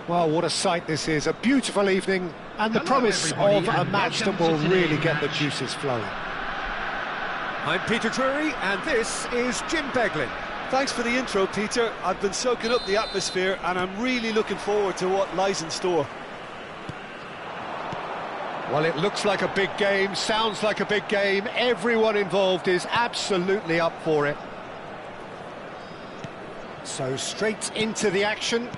Well, what a sight this is, a beautiful evening, and the promise of a match that will really get the juices flowing. I'm Peter Drury, and this is Jim Beglin. Thanks for the intro, Peter. I've been soaking up the atmosphere, and I'm really looking forward to what lies in store. Well, it looks like a big game, sounds like a big game. Everyone involved is absolutely up for it. So straight into the action.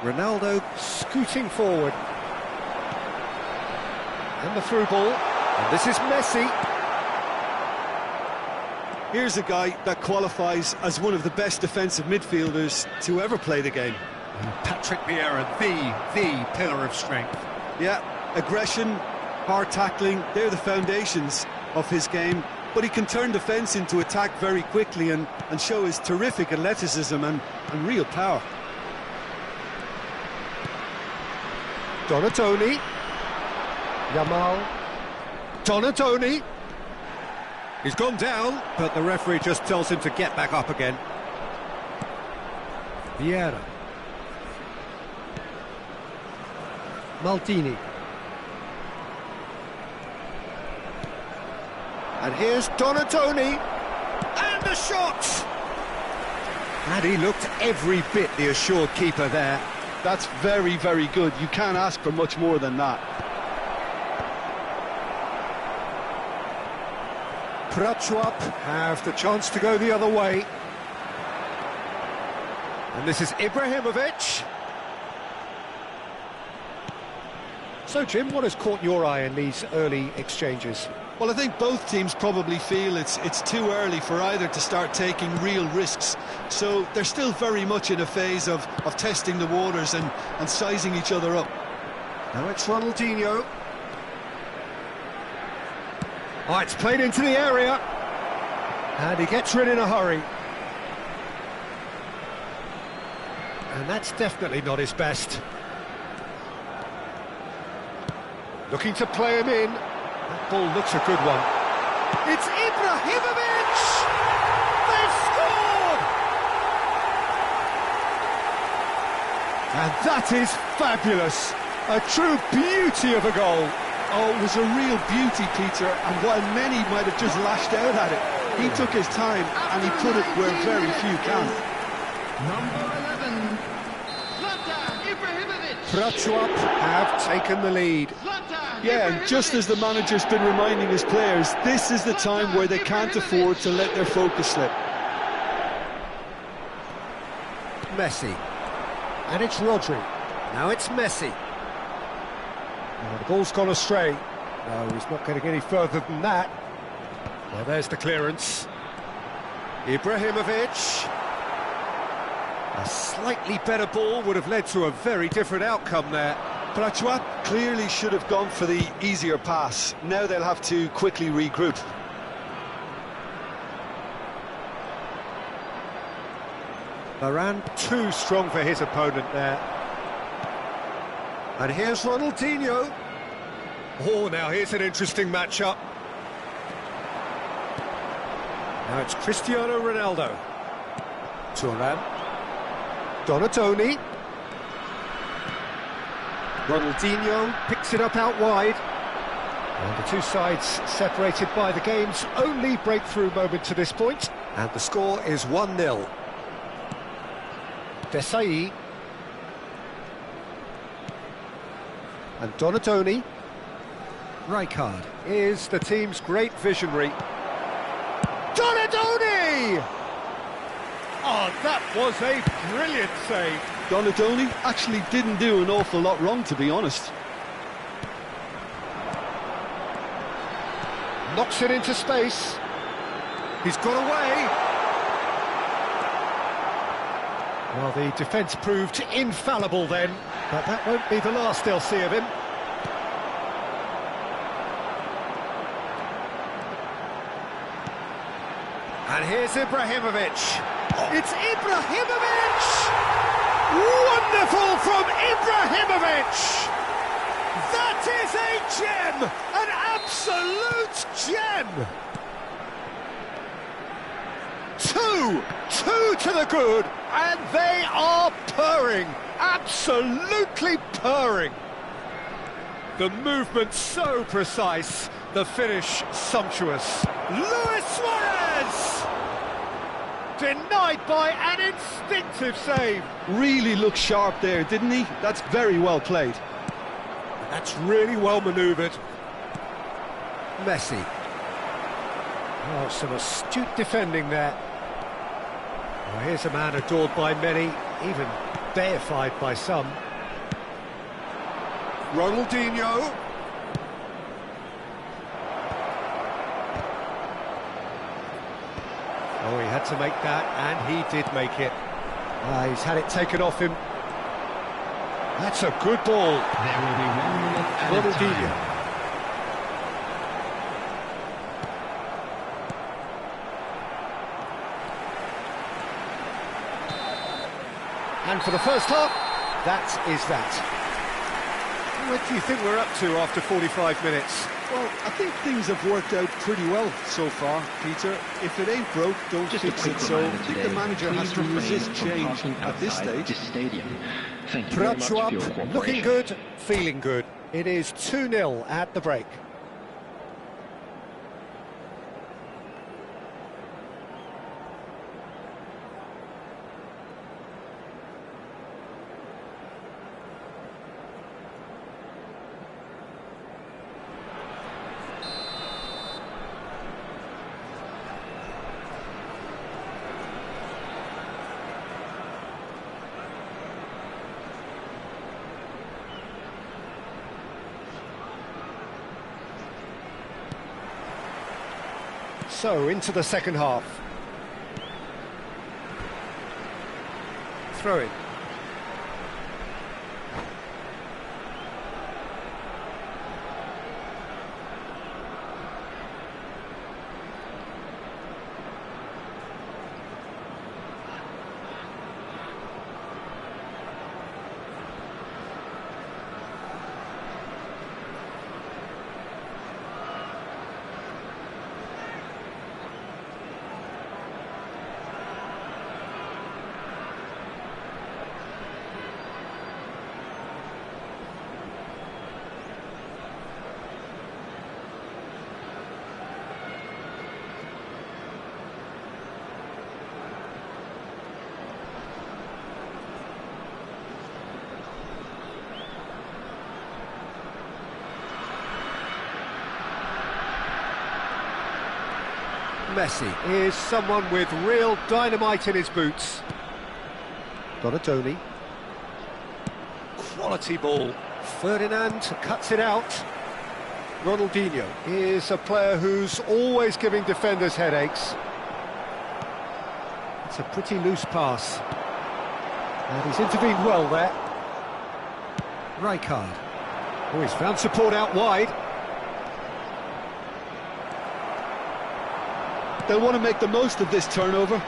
Ronaldo scooting forward. And the through ball. And this is Messi. Here's a guy that qualifies as one of the best defensive midfielders to ever play the game. Patrick Vieira, the pillar of strength. Yeah, aggression, hard tackling, they're the foundations of his game. But he can turn defence into attack very quickly and show his terrific athleticism and real power. Donatoni. Yamal. Donatoni. He's gone down, but the referee just tells him to get back up again. Vieira. Maldini. And here's Donatoni. And the shot! And he looked every bit the assured keeper there. That's very, very good. You can't ask for much more than that. Prachuap have the chance to go the other way. And this is Ibrahimovic. So, Jim, what has caught your eye in these early exchanges? Well, I think both teams probably feel it's too early for either to start taking real risks. So they're still very much in a phase of testing the waters and sizing each other up. Now it's Ronaldinho. Oh, it's played into the area. And he gets rid in a hurry. And that's definitely not his best. Looking to play him in. That ball looks a good one. It's Ibrahimovic! They've scored! And that is fabulous. A true beauty of a goal. Oh, it was a real beauty, Peter, and while many might have just lashed out at it, he took his time and he put it where very few can. Number 11, Zlatan Ibrahimovic. Prachuap have taken the lead. Yeah, and just as the manager's been reminding his players, this is the time where they can't afford to let their focus slip. Messi. And it's Rodri. Now it's Messi. Oh, the ball's gone astray. No, he's not going to get any further than that. Well, there's the clearance. Ibrahimovic. A slightly better ball would have led to a very different outcome there. Prachuap clearly should have gone for the easier pass. Now they'll have to quickly regroup. Varane too strong for his opponent there. And here's Ronaldinho. Oh, now here's an interesting matchup. Now it's Cristiano Ronaldo. Thuram. Donatoni. Ronaldinho picks it up out wide. And the two sides separated by the game's only breakthrough moment to this point. And the score is 1-0. Desai. And Donatoni. Rijkaard is the team's great visionary. Donatoni! Oh, that was a brilliant save. Donatoni actually didn't do an awful lot wrong, to be honest. Knocks it into space. He's got away. Well, the defence proved infallible then, but that won't be the last they'll see of him. And here's Ibrahimovic. It's Ibrahimovic! Wonderful from Ibrahimovic! That is a gem! An absolute gem! Two to the good, and they are purring, absolutely purring. The movement so precise, the finish sumptuous. Luis Suarez! Denied by an instinctive save. Really looked sharp there, didn't he? That's very well played. That's really well manoeuvred. Messi. Oh, some astute defending there. Well, here's a man adored by many, even deified by some. Ronaldinho. Oh, he had to make that, and he did make it. He's had it taken off him. That's a good ball. There will be 1 minute added time. And for the first half, that is that. What do you think we're up to after 45 minutes? Well, I think things have worked out pretty well so far, Peter. If it ain't broke, don't Just a fix quick it. So I reminder think today, the manager has please to refrain resist from change parking at this outside stage. stadium. Thank you very much Pratu for your up, cooperation. looking good, feeling good. It is 2-0 at the break. So, into the second half. Throw it. Messi is someone with real dynamite in his boots. Donatoni. Quality ball. Ferdinand cuts it out. Ronaldinho is a player who's always giving defenders headaches. It's a pretty loose pass. And he's intervened well there. Rijkaard. Oh, he's found support out wide. They'll want to make the most of this turnover.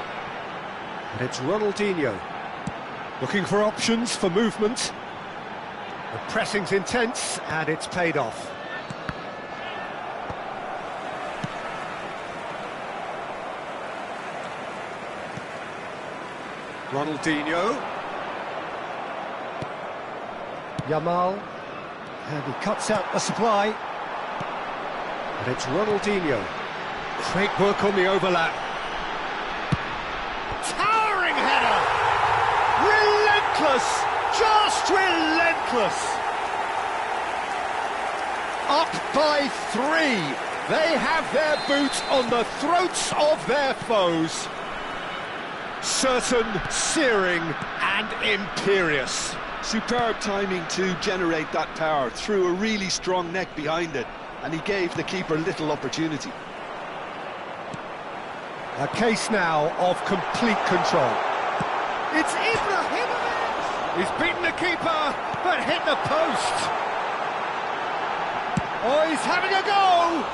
And it's Ronaldinho. Looking for options for movement. The pressing's intense, and it's paid off. Ronaldinho. Yamal. And he cuts out the supply. And it's Ronaldinho. Great work on the overlap. Towering header! Relentless! Just relentless! Up by 3. They have their boot on the throats of their foes. Certain, searing and imperious. Superb timing to generate that power, threw a really strong neck behind it, and he gave the keeper little opportunity. A case now of complete control. It's Ibrahimovic! He's beaten the keeper, but hit the post. Oh, he's having a go!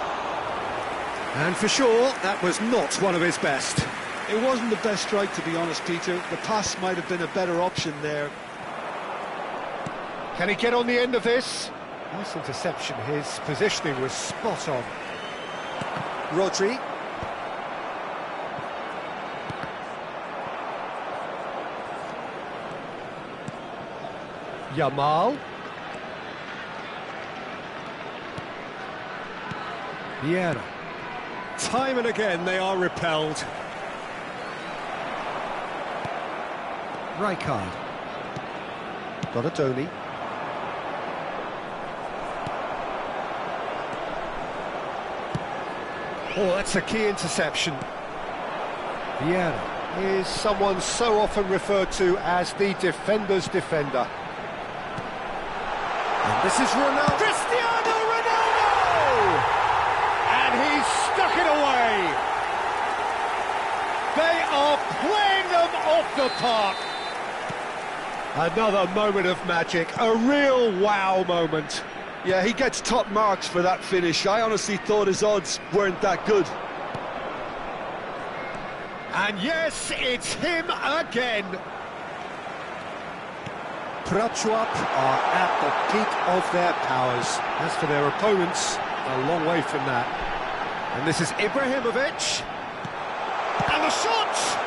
And for sure, that was not one of his best. It wasn't the best strike, to be honest, Peter. The pass might have been a better option there. Can he get on the end of this? Nice interception. His positioning was spot on. Rodri. Yamal. Vieira. Time and again they are repelled. Rijkaard. Donatoni. Oh, that's a key interception. Vieira is someone so often referred to as the defender's defender. And this is Ronaldo. Cristiano Ronaldo! And he's stuck it away. They are playing them off the park. Another moment of magic, a real wow moment. Yeah, he gets top marks for that finish. I honestly thought his odds weren't that good. And yes, it's him again. Prachuap are at the peak of their powers. As for their opponents, a long way from that. And this is Ibrahimovic. And the shot!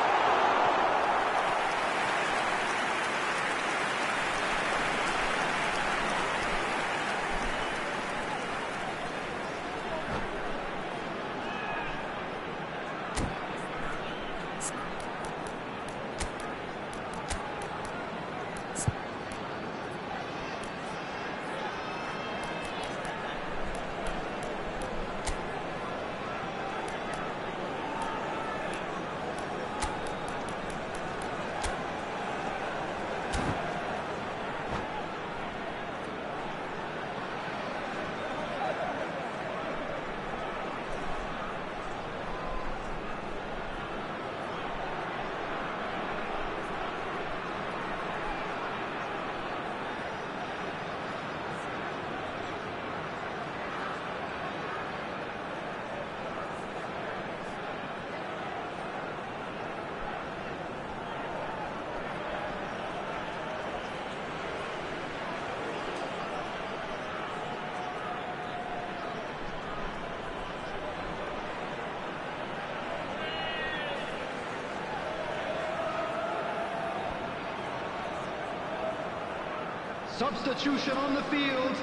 Substitution on the field.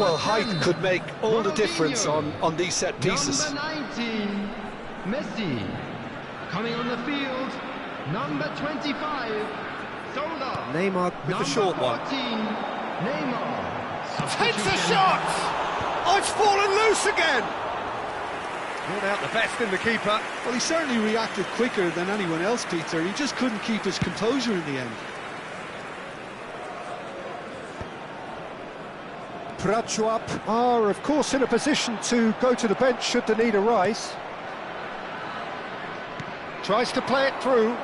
Well, height could make all the difference on these set pieces. Number 19, Messi. Coming on the field, number 25, Zola. Neymar with the short one. 14, Neymar. Takes a shot! Oh, it's fallen loose again! Not out the best in the keeper. Well, he certainly reacted quicker than anyone else, Peter. He just couldn't keep his composure in the end. Prachuap are, of course, in a position to go to the bench should the need arise. Tries to play it through.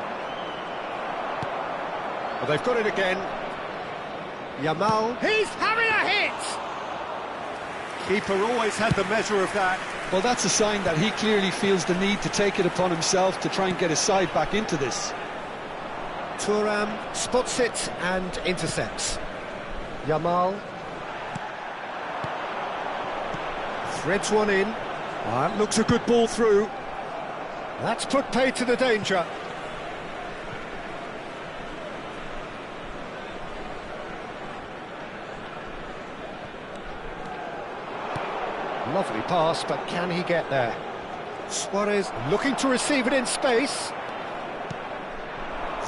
But they've got it again. Yamal. He's having a hit! Keeper always had the measure of that. Well, that's a sign that he clearly feels the need to take it upon himself to try and get his side back into this. Thuram spots it and intercepts. Yamal threads one in. That looks a good ball through. That's put paid to the danger. Lovely pass, but can he get there? Suarez looking to receive it in space.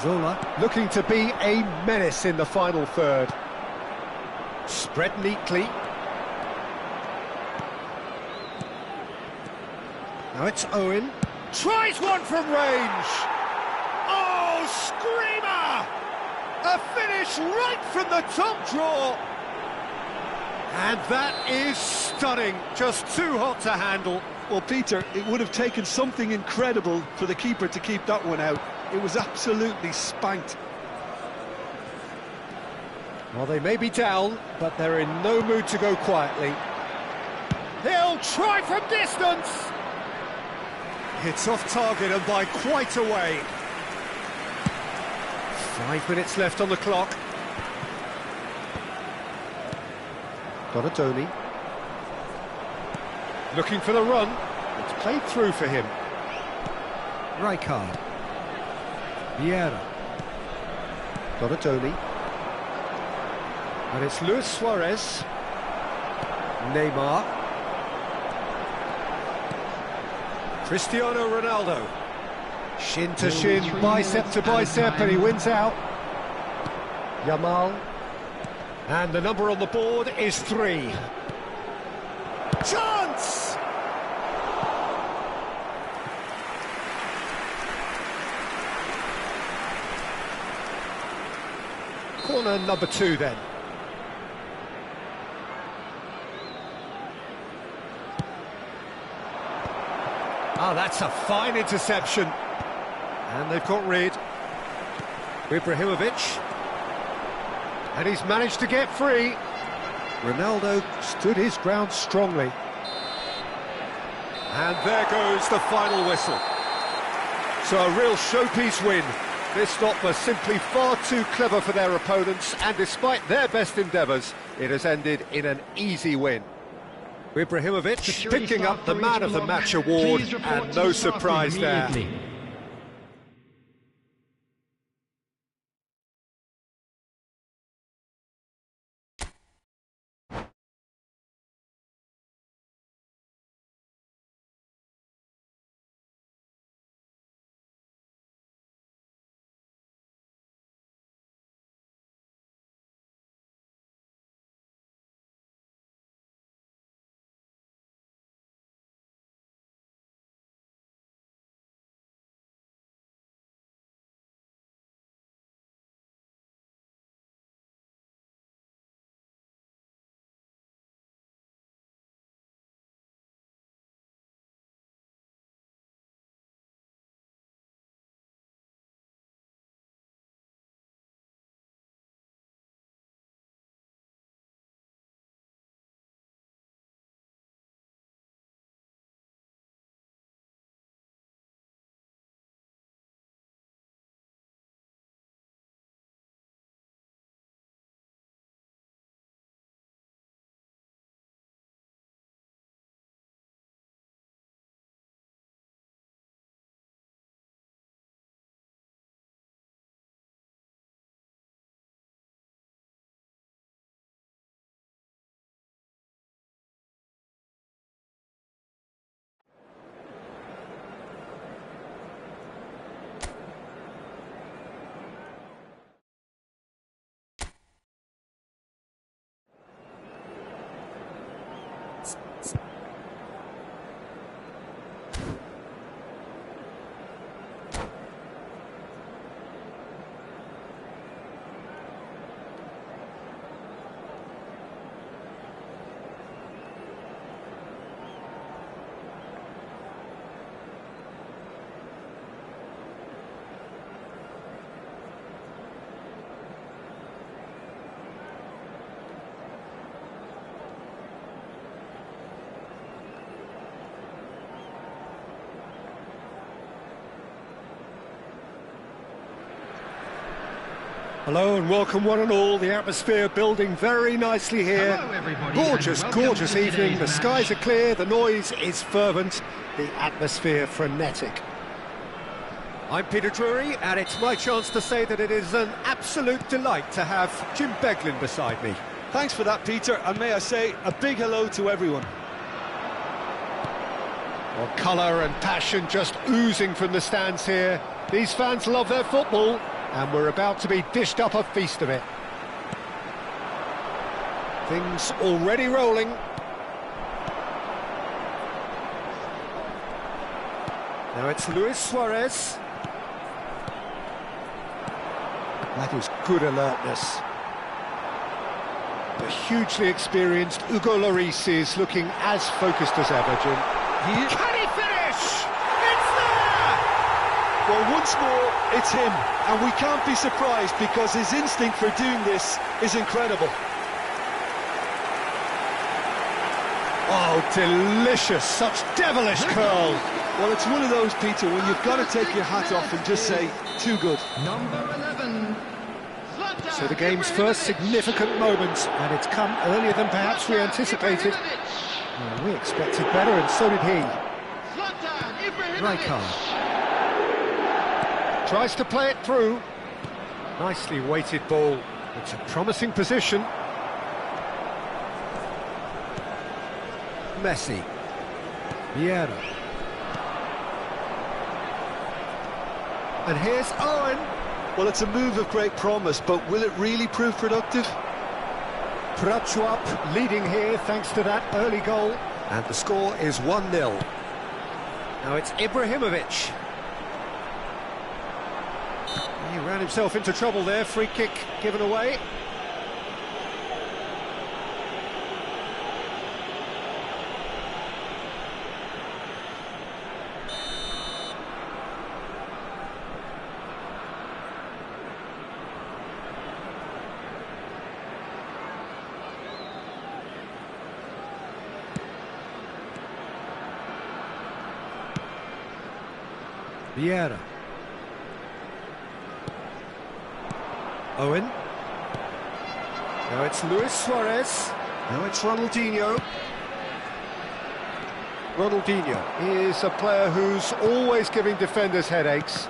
Zola looking to be a menace in the final third. Spread neatly. Now it's Owen. Tries one from range. Oh, screamer! A finish right from the top draw. And that is stunning. Just too hot to handle. Well, Peter, it would have taken something incredible for the keeper to keep that one out. It was absolutely spanked. Well, they may be down, but they're in no mood to go quietly. He'll try from distance! It's off target and by quite a way. 5 minutes left on the clock. Donatoni. Looking for the run. It's played through for him. Rijkaard. Vieira. Donatoni. And it's Luis Suarez. Neymar. Cristiano Ronaldo. Shin to shin, bicep to bicep, and he wins out. Yamal. And the number on the board is 3. Chance! Corner number 2 then. Ah, that's a fine interception. And they've got rid. Ibrahimovic. And he's managed to get free. Ronaldo stood his ground strongly. And there goes the final whistle. So a real showpiece win. This lot was simply far too clever for their opponents, and despite their best endeavours, it has ended in an easy win. Ibrahimovic picking up the Man of the Match award, and no surprise there. Hello and welcome one and all. The atmosphere building very nicely here. Hello, everybody, Gorgeous, and welcome gorgeous to evening. today's The match. skies are clear, the noise is fervent, the atmosphere frenetic. I'm Peter Drury, and it's my chance to say that it is an absolute delight to have Jim Beglin beside me. Thanks for that, Peter, and may I say a big hello to everyone. Well, colour and passion just oozing from the stands here. These fans love their football, and we're about to be dished up a feast of it. Things already rolling. Now it's Luis Suarez. That is good alertness. The hugely experienced Hugo Lloris is looking as focused as ever, Jim. Can he finish? It's there! Well, once more, it's him, and we can't be surprised because his instinct for doing this is incredible. Oh, delicious, such devilish curl. Well, it's one of those, Peter, when you've got to take your hat off and just say, too good. Number 11. So the game's first significant moment, and it's come earlier than perhaps we anticipated. Well, we expected better, and so did he. Rijkaard tries to play it through. Nicely weighted ball. It's a promising position. Messi. Vieira. And here's Owen. Well, it's a move of great promise, but will it really prove productive? Prachuap leading here thanks to that early goal. And the score is 1-0. Now it's Ibrahimovic. He ran himself into trouble there. Free kick given away. Vieira. Owen. Now it's Luis Suarez. Now it's Ronaldinho. Ronaldinho is a player who's always giving defenders headaches.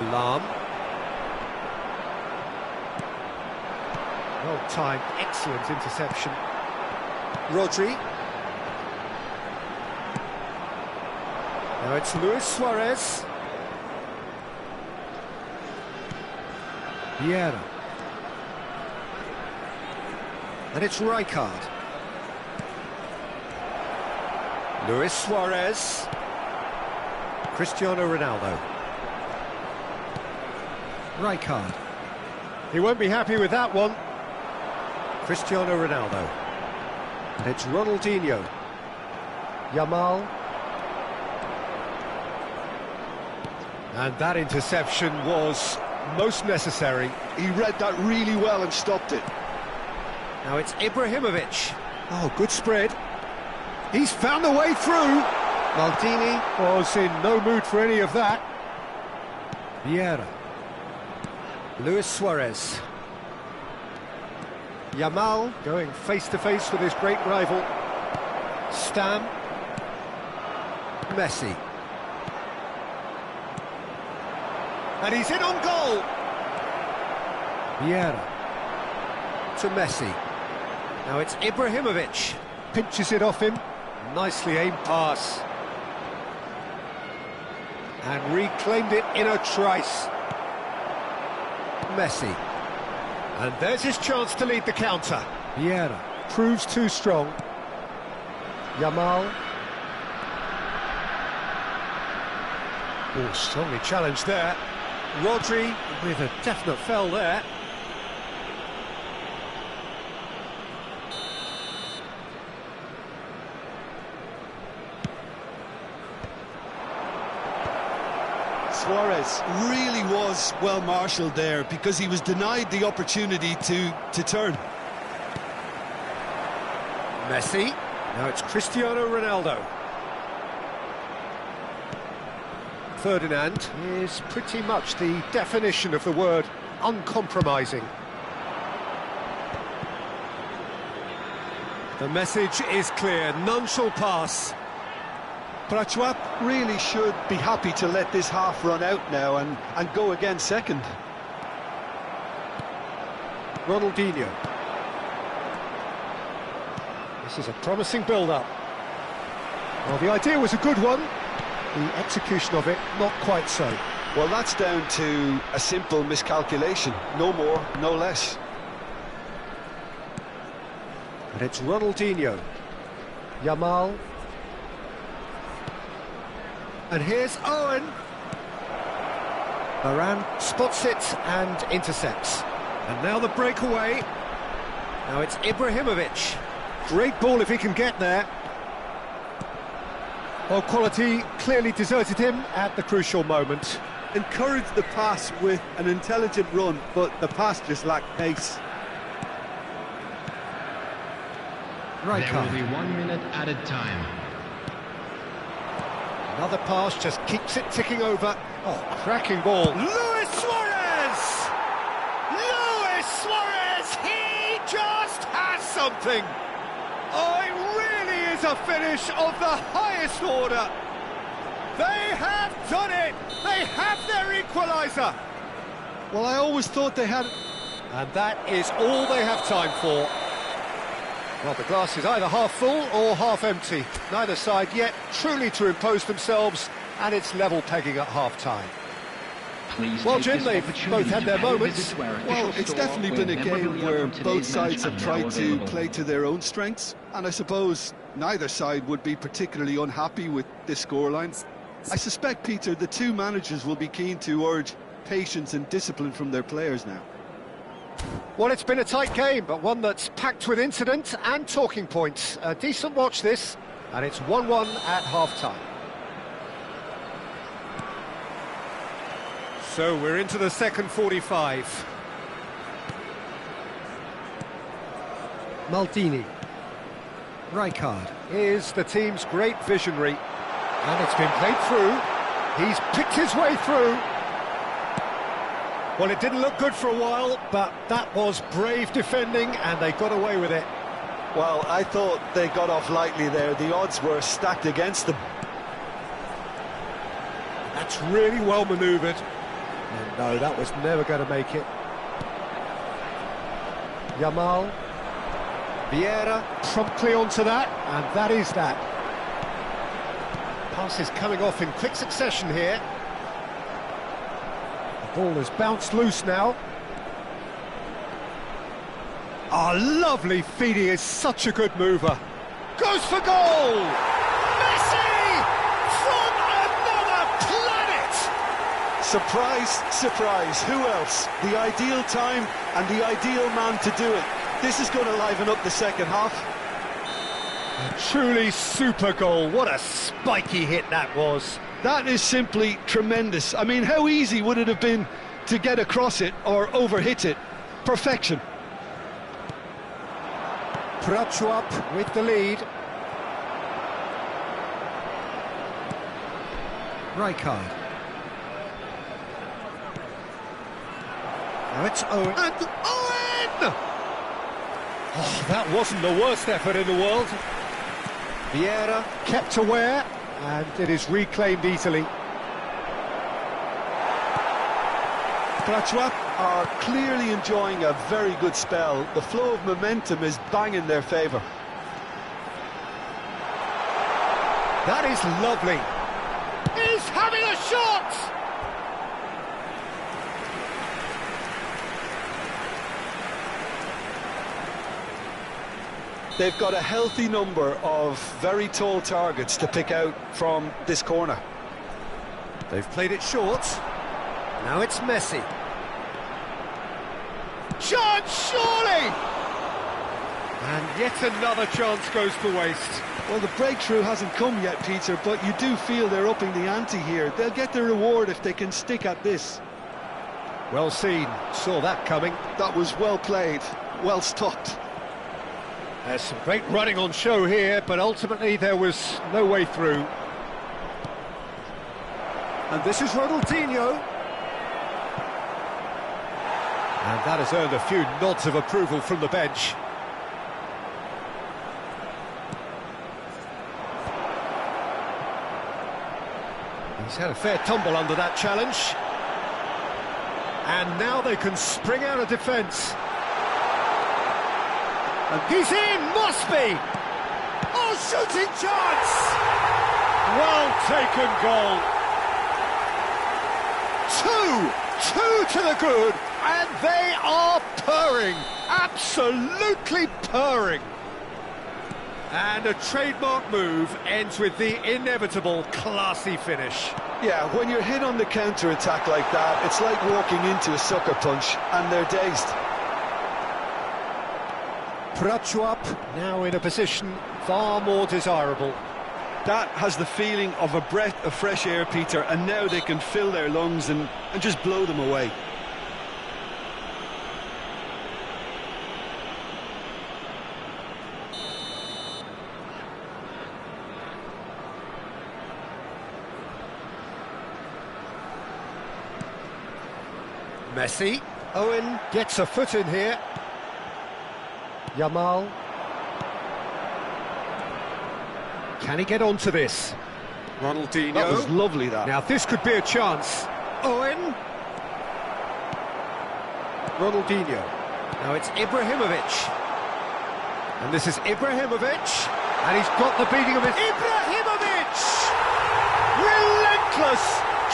Lam. Well timed, excellent interception. Rodri. Now it's Luis Suarez. Vieira. And it's Rijkaard. Luis Suarez. Cristiano Ronaldo. Rijkaard. He won't be happy with that one. Cristiano Ronaldo. And it's Ronaldinho. Yamal. And that interception was most necessary. He read that really well and stopped it. Now it's Ibrahimovic. Oh, good spread. He's found a way through. Maldini was in no mood for any of that. Vieira. Luis Suarez. Yamal going face-to-face with his great rival. Stam. Messi. And he's in on goal. Vieira. To Messi. Now it's Ibrahimovic. Pinches it off him. Nicely aimed pass. And reclaimed it in a trice. Messi. And there's his chance to lead the counter. Vieira proves too strong. Yamal. Oh, strongly challenged there. Rodri with a definite foul there. Suarez really was well marshalled there because he was denied the opportunity to turn. Messi. Now it's Cristiano Ronaldo. Ferdinand is pretty much the definition of the word uncompromising. The message is clear, none shall pass. Prachuap really should be happy to let this half run out now and go again second. Ronaldinho. This is a promising build-up. Well, the idea was a good one. The execution of it, not quite so. Well, that's down to a simple miscalculation. No more, no less. And it's Ronaldinho. Yamal. And here's Owen. Varane spots it and intercepts. And now the breakaway. Now it's Ibrahimovic. Great ball if he can get there. Well, quality clearly deserted him at the crucial moment. Encouraged the pass with an intelligent run, but the pass just lacked pace. There will be 1 minute added time. Another pass just keeps it ticking over. Oh, cracking ball. Luis Suarez! Luis Suarez! He just has something! Oh, it really is a finish of the highest order. They have done it! They have their equaliser! Well, I always thought they had... And that is all they have time for. Well, the glass is either half full or half empty. Neither side yet truly to impose themselves, and it's level pegging at half-time. Well, Jim, they've both had their moments. Well, it's definitely been a game where both sides have tried to play to their own strengths, and I suppose neither side would be particularly unhappy with this scoreline. I suspect, Peter, the two managers will be keen to urge patience and discipline from their players now. Well, it's been a tight game, but one that's packed with incident and talking points. A decent watch this, and it's 1-1 at half-time. So we're into the second 45. Maldini. Rijkaard is the team's great visionary, and it's been played through. He's picked his way through. Well, it didn't look good for a while, but that was brave defending, and they got away with it. Well, I thought they got off lightly there. The odds were stacked against them. That's really well manoeuvred. And no, that was never going to make it. Yamal. Vieira promptly onto that, and that is that. Passes coming off in quick succession here. The ball has bounced loose now. Oh, lovely feed, he is such a good mover. Goes for goal! Messi! From another planet! Surprise, surprise, who else? The ideal time and the ideal man to do it. This is going to liven up the second half. A truly super goal. What a spiky hit that was. That is simply tremendous. I mean, how easy would it have been to get across it or overhit it? Perfection. Prachuap with the lead. Rijkaard. Now it's Owen. And Owen! Oh, that wasn't the worst effort in the world. Vieira kept aware, and it is reclaimed easily. Prachuap are clearly enjoying a very good spell. The flow of momentum is bang in their favour. That is lovely. He's having a shot! They've got a healthy number of very tall targets to pick out from this corner. They've played it short. Now it's Messi. Chance, surely! And yet another chance goes to waste. Well, the breakthrough hasn't come yet, Peter, but you do feel they're upping the ante here. They'll get their reward if they can stick at this. Well seen, saw that coming. That was well played, well stopped. There's some great running on show here, but ultimately there was no way through. And this is Ronaldinho. And that has earned a few nods of approval from the bench. He's had a fair tumble under that challenge. And now they can spring out of defence. And he's in, must be! Oh, shooting chance! Well taken goal. Two to the good, and they are purring, absolutely purring. And a trademark move ends with the inevitable classy finish. Yeah, when you're hit on the counter-attack like that, it's like walking into a sucker punch, and they're dazed. Prachuap now in a position far more desirable. That has the feeling of a breath of fresh air, Peter, and now they can fill their lungs and just blow them away. Messi. Owen gets a foot in here. Yamal. Can he get onto this? Ronaldinho. That was lovely, that. Now this could be a chance. Owen. Ronaldinho. Now it's Ibrahimovic. And this is Ibrahimovic. And he's got the beating of it. Ibrahimovic! Relentless!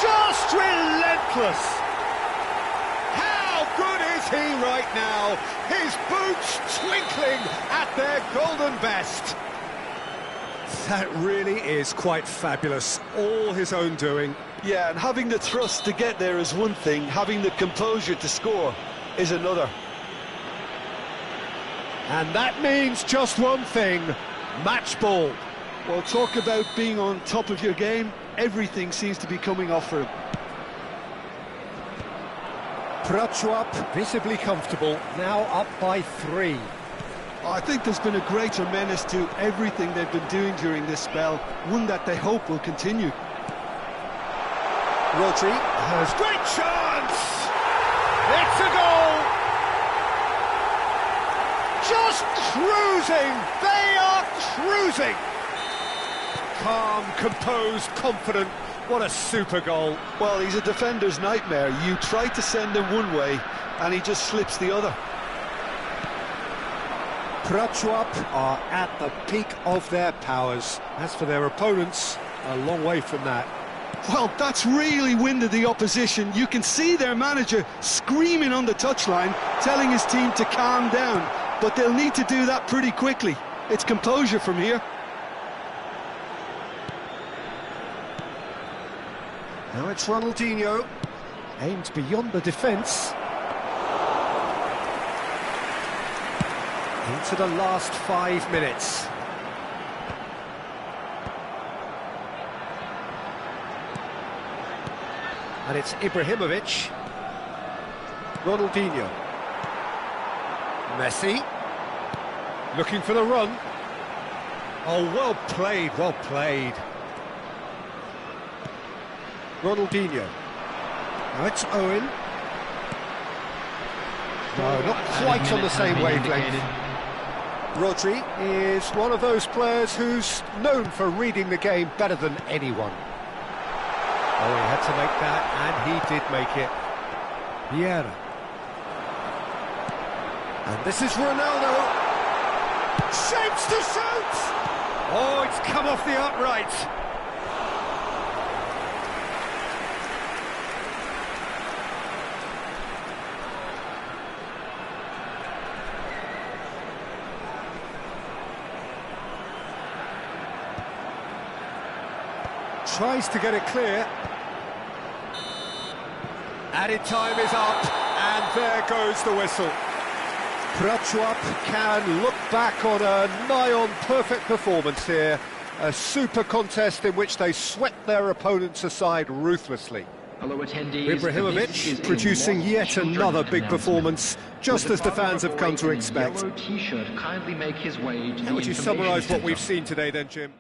Just relentless! How good is he right now? His boots twinkling at their golden best. That really is quite fabulous. All his own doing. Yeah, and having the thrust to get there is one thing, having the composure to score is another. And that means just one thing, match ball. Well, talk about being on top of your game, everything seems to be coming off for him. Prachuap visibly comfortable, now up by 3. I think there's been a greater menace to everything they've been doing during this spell, one that they hope will continue. Rodri has great chance! It's a goal! Just cruising! They are cruising! Calm, composed, confident. What a super goal. Well, he's a defender's nightmare. You try to send him one way, and he just slips the other. Prachuap are at the peak of their powers. As for their opponents, a long way from that. Well, that's really winded the opposition. You can see their manager screaming on the touchline, telling his team to calm down. But they'll need to do that pretty quickly. It's composure from here. Now it's Ronaldinho. Aimed beyond the defence. Into the last 5 minutes. And it's Ibrahimovic. Ronaldinho. Messi. Looking for the run. Oh, well played, well played. Ronaldinho. Now it's Owen. No, not quite on the same wavelength. Rodri is one of those players who's known for reading the game better than anyone. Oh, he had to make that, and he did make it. Vieira. And this is Ronaldo. Shapes to shoot! Oh, it's come off the upright. Tries to get it clear. Added time is up, and there goes the whistle. Prachuap can look back on a nigh-on perfect performance here. A super contest in which they swept their opponents aside ruthlessly. Ibrahimovic producing yet another big performance, just as the fans have come to expect. How would you summarise what we've seen today then, Jim?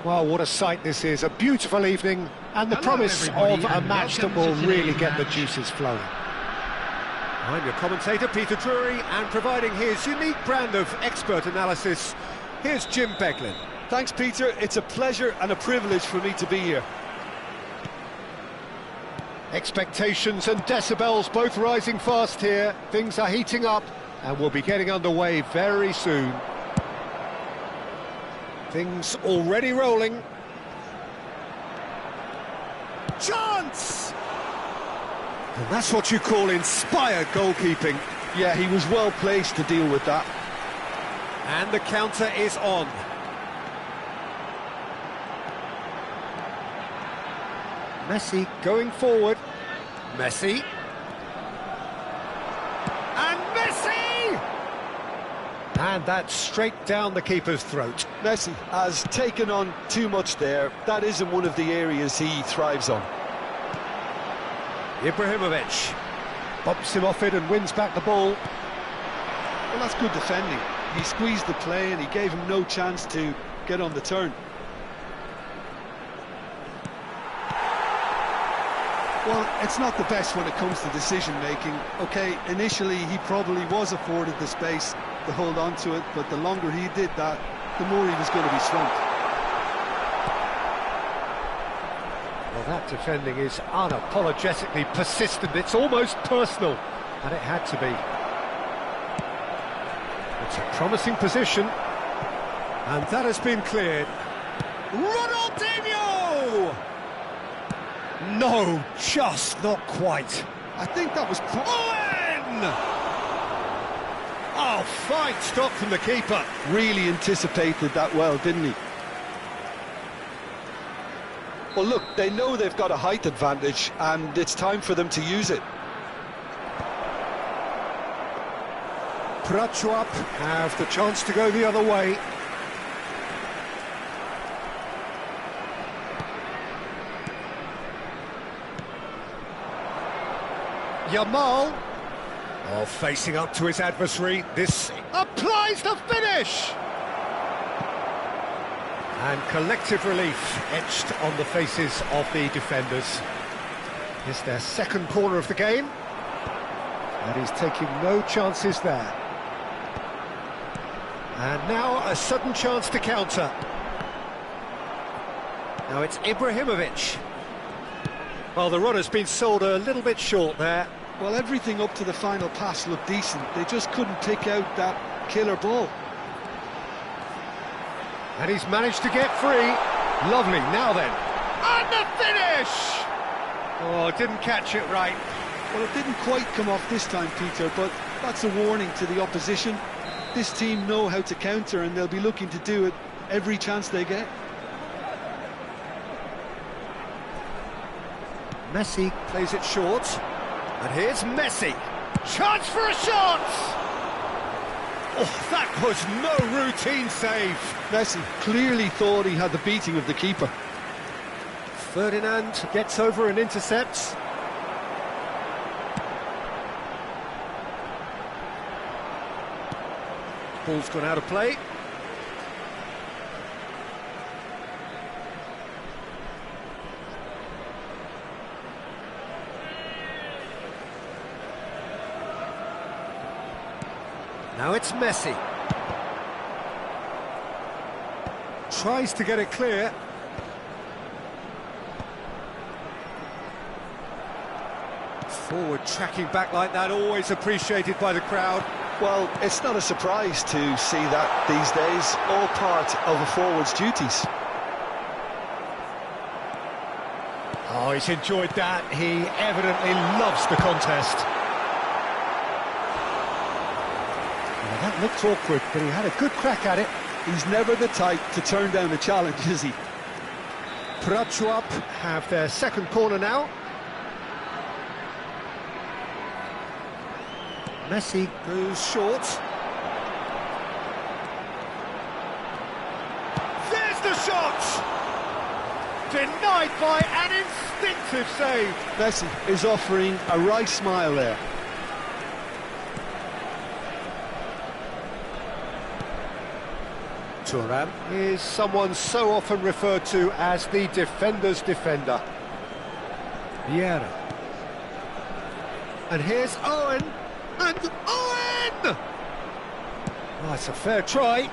Well, what a sight this is. A beautiful evening and the Hello, promise everybody, of a and match that welcome will to really today's get the match. juices flowing. I'm your commentator, Peter Drury, and providing his unique brand of expert analysis, here's Jim Beglin. Thanks, Peter. It's a pleasure and a privilege for me to be here. Expectations and decibels both rising fast here. Things are heating up and we'll be getting underway very soon. Things already rolling. Chance! And that's what you call inspired goalkeeping. Yeah, he was well placed to deal with that. And the counter is on. Messi going forward. Messi. And Messi! And that's straight down the keeper's throat. Messi has taken on too much there. That isn't one of the areas he thrives on. Ibrahimovic bumps him off it and wins back the ball. Well, that's good defending. He squeezed the play and he gave him no chance to get on the turn. Well, it's not the best when it comes to decision-making. OK, initially he probably was afforded the space to hold on to it, but the longer he did that, the more he was going to be swamped. Well, that defending is unapologetically persistent. It's almost personal, and it had to be. It's a promising position, and that has been cleared. Ronaldinho! No, just not quite. I think that was... Owen! Oh, fine stop from the keeper. Really anticipated that well, didn't he? Well, look, they know they've got a height advantage, and it's time for them to use it. Prachuap have the chance to go the other way. Yamal, facing up to his adversary, this applies the finish! And collective relief etched on the faces of the defenders. It's their second corner of the game, and he's taking no chances there. And now a sudden chance to counter. Now it's Ibrahimovic. Well, the run has been sold a little bit short there. Well, everything up to the final pass looked decent. They just couldn't pick out that killer ball. And he's managed to get free. Lovely, now then. And the finish! Oh, didn't catch it right. Well, it didn't quite come off this time, Peter, but that's a warning to the opposition. This team know how to counter, and they'll be looking to do it every chance they get. Messi plays it short. And here's Messi. Chance for a shot! Oh, that was no routine save. Messi clearly thought he had the beating of the keeper. Ferdinand gets over and intercepts. Ball's gone out of play. Now it's Messi. Tries to get it clear. Forward tracking back like that, always appreciated by the crowd. Well, it's not a surprise to see that these days, all part of a forward's duties. Oh, he's enjoyed that. He evidently loves the contest. Well, that looked awkward, but he had a good crack at it. He's never the type to turn down a challenge, is he? Prachuap have their second corner now. Messi goes short. There's the shot! Denied by an instinctive save. Messi is offering a wry smile there. Thuram is someone so often referred to as the defender's defender. Vieira. And here's Owen. And Owen! Oh, it's a fair try,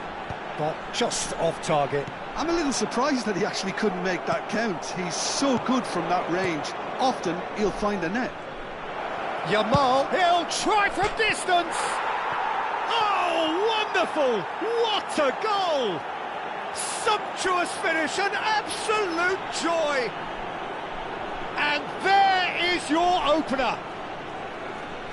but just off target. I'm a little surprised that he actually couldn't make that count. He's so good from that range. Often he'll find a net. Yamal, he'll try from distance! Oh, wonderful! What a goal! Sumptuous finish, an absolute joy! And there is your opener.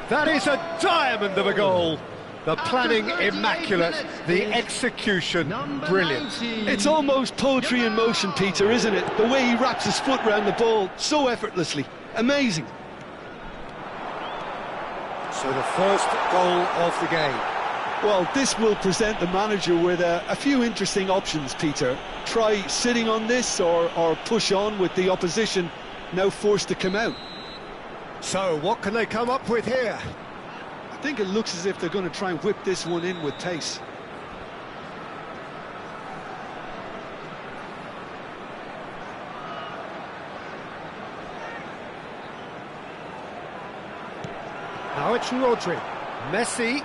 That is a diamond of a goal. The planning immaculate, the execution brilliant. It's almost poetry in motion, Peter, isn't it? The way he wraps his foot round the ball so effortlessly. Amazing. So the first goal of the game. Well, this will present the manager with a few interesting options, Peter. Try sitting on this or push on with the opposition now forced to come out. So what can they come up with here? I think it looks as if they're going to try and whip this one in with pace. Now it's Rodri. Messi.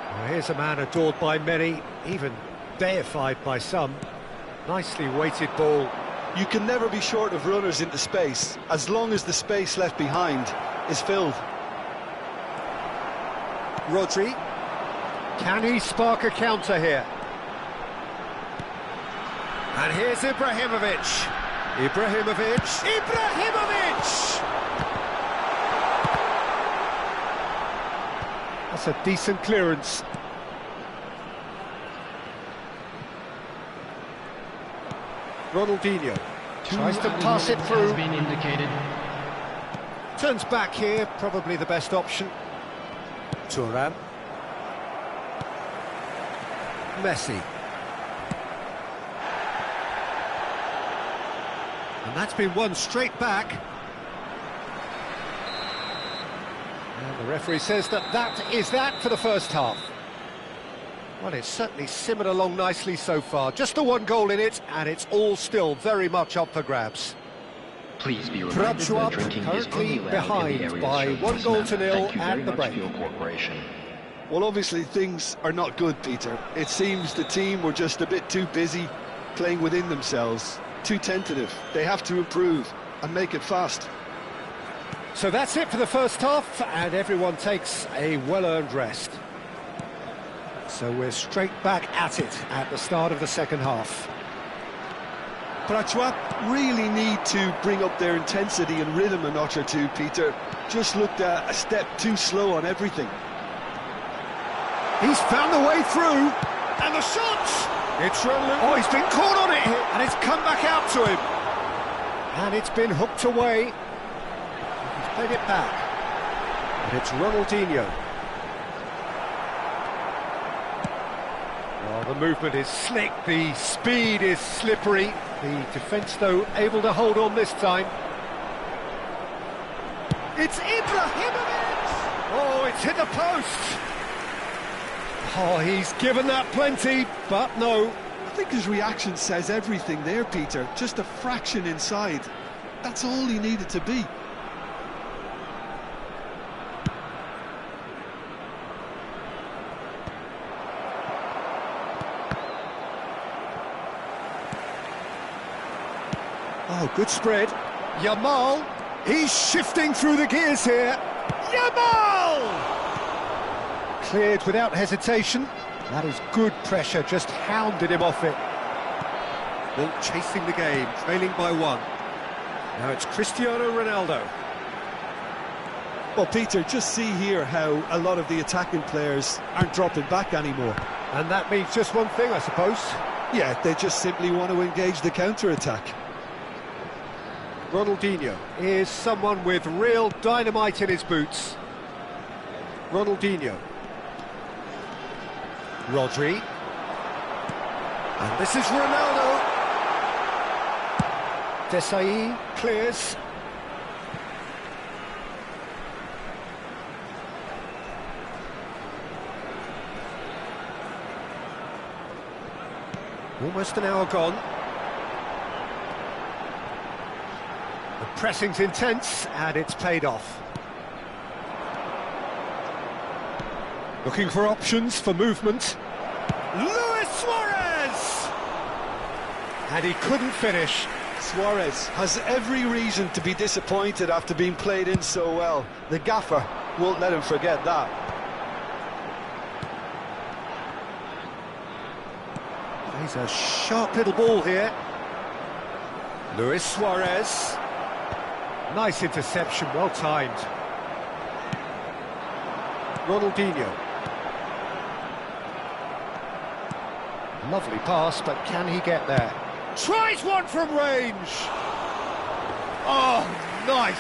Well, here's a man adored by many, even deified by some. Nicely weighted ball. You can never be short of runners into space, as long as the space left behind is filled. Rodri. Can he spark a counter here? And here's Ibrahimovic. Ibrahimovic! That's a decent clearance. Ronaldinho tries to pass it through. Turns back here, probably the best option. Thuram. Messi. And that's been won straight back. And the referee says that is that for the first half. Well, it's certainly simmered along nicely so far. Just the one goal in it, and it's all still very much up for grabs. Please be reminded that drinking is only allowed behind in the area by served 1-0 at at the break. Fuel Corporation. Well, obviously things are not good, Peter. It seems the team were just a bit too busy playing within themselves, too tentative. They have to improve and make it fast. So that's it for the first half, and everyone takes a well-earned rest. So we're straight back at it at the start of the second half. Prachuap really need to bring up their intensity and rhythm a notch or two, Peter. Just looked a step too slow on everything. He's found the way through. And the shot! It's relentless. Oh, he's been caught on it here, and it's come back out to him. And it's been hooked away. He's played it back. And it's Ronaldinho. Well, the movement is slick, the speed is slippery. The defence, though, able to hold on this time. It's Ibrahimovic! Oh, it's hit the post! Oh, he's given that plenty, but no. I think his reaction says everything there, Peter. Just a fraction inside. That's all he needed to be. Oh, good spread. Yamal, he's shifting through the gears here. Yamal! Cleared without hesitation. That is good pressure, just hounded him off it. Well, chasing the game, trailing by one. Now it's Cristiano Ronaldo. Well, Peter, just see here how a lot of the attacking players aren't dropping back anymore. And that means just one thing, I suppose. Yeah, they just simply want to engage the counter-attack. Ronaldinho is someone with real dynamite in his boots. Ronaldinho. Rodri. And this is Ronaldo. Desai clears. Almost an hour gone. The pressing's intense, and it's paid off. Looking for options for movement. Luis Suarez! And he couldn't finish. Suarez has every reason to be disappointed after being played in so well. The gaffer won't let him forget that. He's a sharp little ball here. Luis Suarez. Nice interception, well timed. Ronaldinho. Lovely pass, but can he get there? Tries one from range! Oh, nice,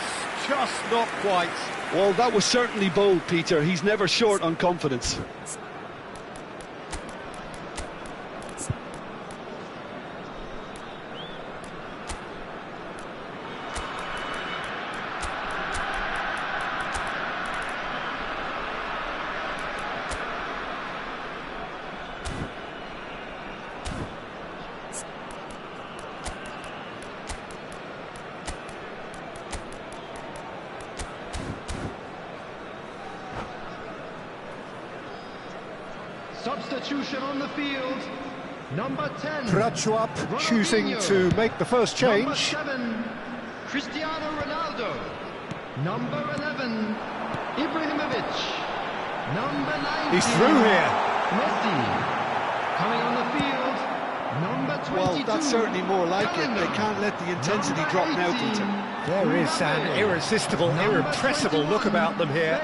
just not quite. Well, that was certainly bold, Peter. He's never short on confidence. Substitution on the field. Number 10. Prachuap choosing to make the first change. Number 7, Cristiano Ronaldo. Number 11, Ibrahimovic. Number 19. He's through here. Messi. Coming on the field. Number 22. Well, that's certainly more like it. They can't let the intensity drop now, Peter. There is an irresistible, irrepressible look about them here.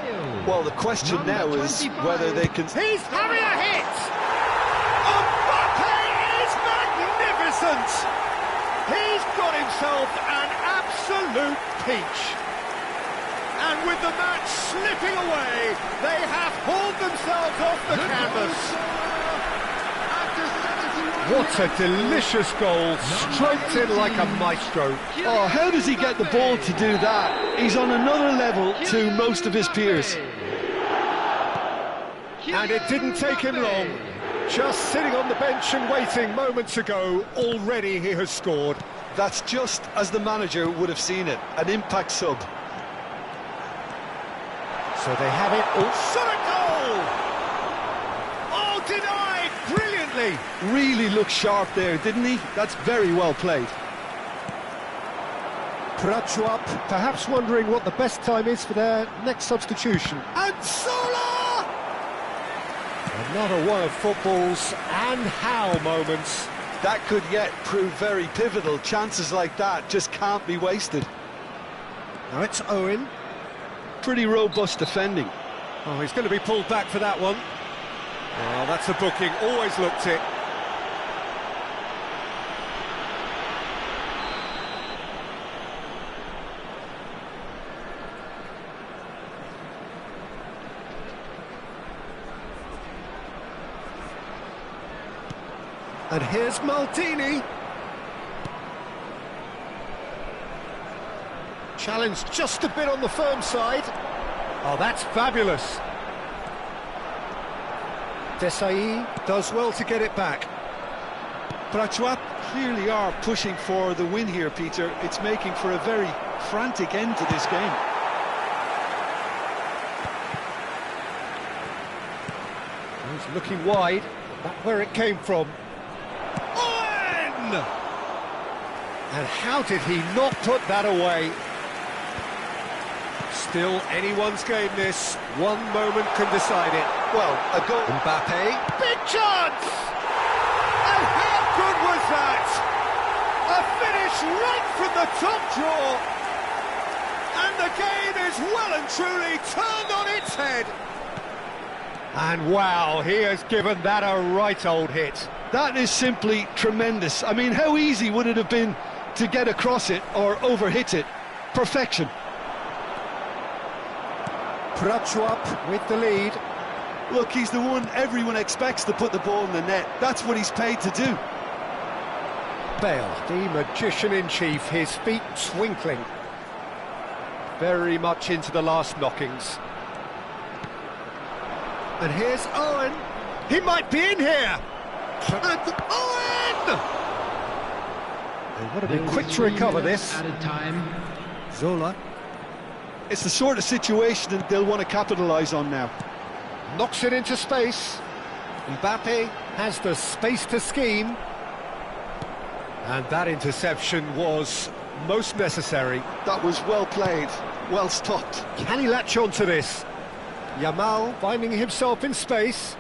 Well, the question now is whether they can... He's having a hit! Mbappe is magnificent! He's got himself an absolute peach. And with the match slipping away, they have hauled themselves off the canvas. What a delicious goal, stroked in like a maestro. Oh, how does he get the ball to do that? He's on another level to most of his peers. And it didn't take him long. Just sitting on the bench and waiting moments ago, already he has scored. That's just as the manager would have seen it, an impact sub. So they have it all. Shot a goal! Oh, denied brilliantly! Really looked sharp there, didn't he? That's very well played. Prachuap perhaps wondering what the best time is for their next substitution. And Sola! Another one of football's and how moments. That could yet prove very pivotal. Chances like that just can't be wasted. Now it's Owen. Pretty robust defending. Oh, he's going to be pulled back for that one. Oh, that's a booking, always looked it. And here's Maldini. Challenged just a bit on the firm side. Oh, that's fabulous. Desai does well to get it back. Prachuap clearly are pushing for the win here, Peter. It's making for a very frantic end to this game. He's looking wide. That's where it came from. Owen! And how did he not put that away? Still anyone's game this. One moment can decide it. Well, a goal. Mbappe. Big chance! And how good was that? A finish right from the top draw. And the game is well and truly turned on its head. And wow, he has given that a right old hit. That is simply tremendous. I mean, how easy would it have been to get across it or overhit it? Perfection. Prachuap with the lead. Look, he's the one everyone expects to put the ball in the net. That's what he's paid to do. Bale, the magician-in-chief, his feet twinkling. Very much into the last knockings. And here's Owen. He might be in here. And Owen! They want to be quick to recover this. Added time. Zola It's the sort of situation that they'll want to capitalise on now. knocks it into space. Mbappe has the space to scheme. And that interception was most necessary. That was well played, well stopped. Can he latch on to this? Yamal finding himself in space.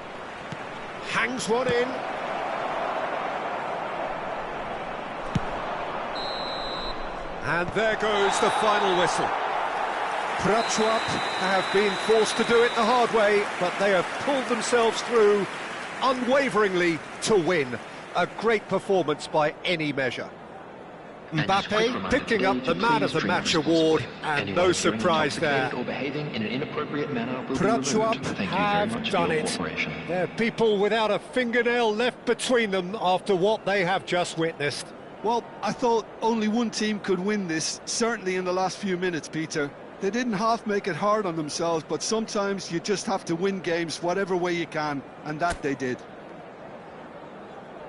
Hangs one in. And there goes the final whistle. Prachuap have been forced to do it the hard way, but they have pulled themselves through unwaveringly to win. A great performance by any measure. Mbappe picking up the Man of the Match award, and no surprise there. Prachuap have done it. They're people without a fingernail left between them after what they have just witnessed. Well, I thought only one team could win this, certainly in the last few minutes, Peter. They didn't half make it hard on themselves, but sometimes you just have to win games whatever way you can, and that they did.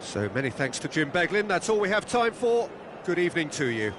So many thanks to Jim Beglin. That's all we have time for. Good evening to you.